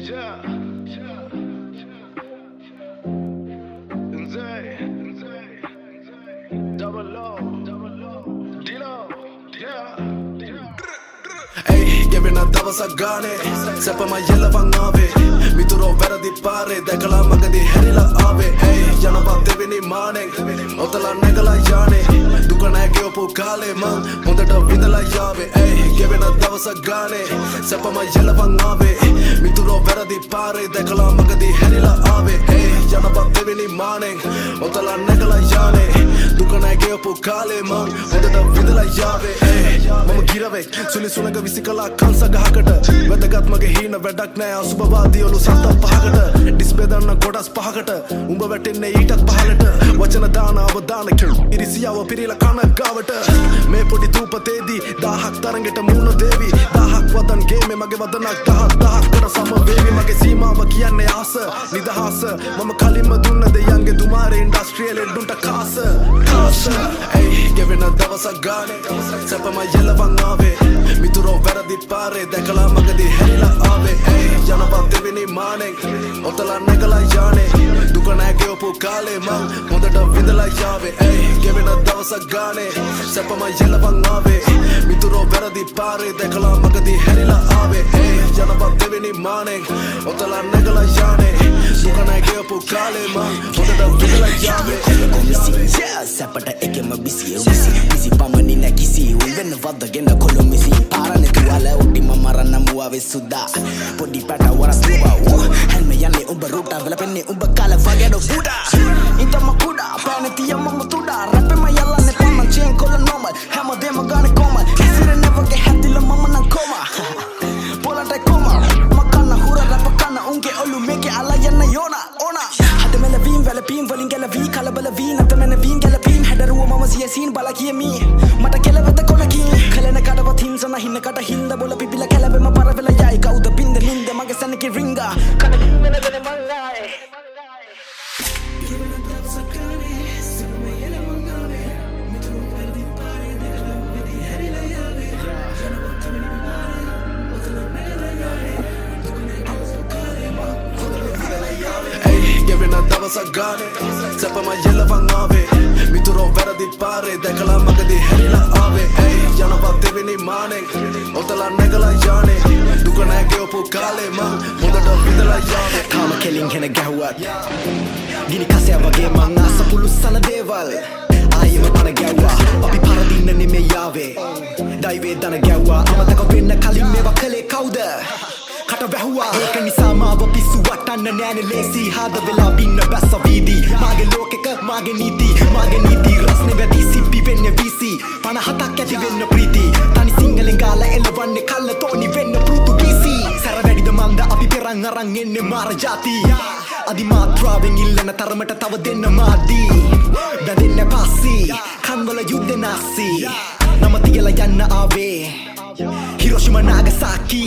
Yeah. Nzay. Double O. D-Lo. Yeah. Ay, giving a dawasa gane Sepama yella vangave Mituro vera di pare Dekala magadi herila ave Ay, yanava devini mane Otala negala yane Dukana ke opu kale man Mondata vidala yave Ay, giving a dawasa gane Sepama yella vangave Mituro vera di pare Dekala magadi herila ave Ay, yanava devini mane Otala negala yane Dukana ke opu kale man Mondata vidala yave Ay, mama girave Suli sunaga විසිකලා කංශ ගහකට වැදගත් මගේ හීන වැඩක් නෑ අසුබවාදී ඔලු සත පහකට display දාන්න කොටස් පහකට උඹ වැටෙන්නේ ඊටත් පහලට වචන දාන අවදාන ඉරිසියාව පිරීලා කන ගාවට මේ පොඩි දූපතේදී 1000ක් තරඟෙට මුණ දෙවි 1000ක් වදන් ගේමේ මගේ වදනක් 1000කට සම වේවි මගේ සීමාව කියන්නේ ආස නිදහස මම කලින්ම දුන්න දෙයන්ගේ දුමාරේ ඉන්ඩස්ට්‍රියල් එඩුන්ට කාස ay giving a දවසක් ගානේ සැපම යලවන් ආවේ මිතුරෝ වැරදි පාරේ දැකලා මගදී හැරිලා ආවේ ay යනවා දෙවෙනි මානෙන් ඔතලා නැගලා යانے දුක නැහැ කියපු කාලේ මං හොඳට විඳලා යාවේ ay giving a දවසක් ගානේ සැපම යලවන් ආවේ මිතුරෝ වැරදි පාරේ දැකලා මගදී හැරිලා ආවේ ay යනවා දෙවෙනි මානෙන් ඔතලා නැගලා යانے දුක නැහැ කියපු කාලේ මං හොඳට විඳලා යාවේ Sapata ekema busy pamani na kisi Uven vada gena kolomisi Parane tuwala uti mamarana muave suda Podi pata wara suba Helme yane umba ruta Vela penne umba kala fagedo buda Inta makuda Pane tiya mama tuda Rappe ma yalla ne pama chain kola normal Hammer dem gane koma Kisire never get happy la mama na koma Pola te koma Makana hura rapa kana unge olu meke ala yana yona ona Hade mele vim vela pim valin gela vi kala bala vi Nata mene vim gela pim Hadaruwa mama siya sin bala kiya mi Mata kela veta kola ki Kalena kada wat hinsana hinna kada hinda Bola pipila kela vema para vela yai Kauda binda linda maga sana ki ringa Kana vimena vene mangai giving a දවසක් ගානේ සැපම යලවන් ආවේ මිතුරෝ වැරදි පාරේ දැකලා මගදී හැරිලා ආවේ ay යනවා දෙවෙනි මානෙන් ඔතලා නැගලා යانے දුක නැහැ කියපු කාලේ මං හොඳට විඳලා යාවේ කාම කෙලින් හෙන ගැහුවත් ගිනි කසය වගේ මං ආස පුළුස්සන දේවල් ආයෙම පන ගැව්වා අපි පරදින්න නෙමෙයි යාවේ ඩයිවේ දන ගැව්වා අමතක වෙන්න කලින් මේවා කලේ කවුද කට වැහුවා ඒක නිසා මාව පිස්සු වටන්න නෑනේ ලේසි හාද වෙලා පින්න බැස්ස වීදි මාගේ ලෝකෙක මාගේ නීති රස්නේ වැඩි සිප්පි වෙන්නේ වීසි 50ක් ඇති වෙන්න ප්‍රීති තනි සිංහලෙන් ගාලා එලවන්නේ කල්ල තෝනි වෙන්න පෘතුගීසි සැර වැඩිද මන්ද අපි පෙරන් අරන් එන්නේ මාර ජාති අදි මාත්‍රාවෙන් ඉල්ලන තරමට තව දෙන්න මාදී බැඳෙන්න පස්සි කන්වල යුද්ධ නැසි නම තියලා යන්න ආවේ හිරෝෂිමා නාගසාකි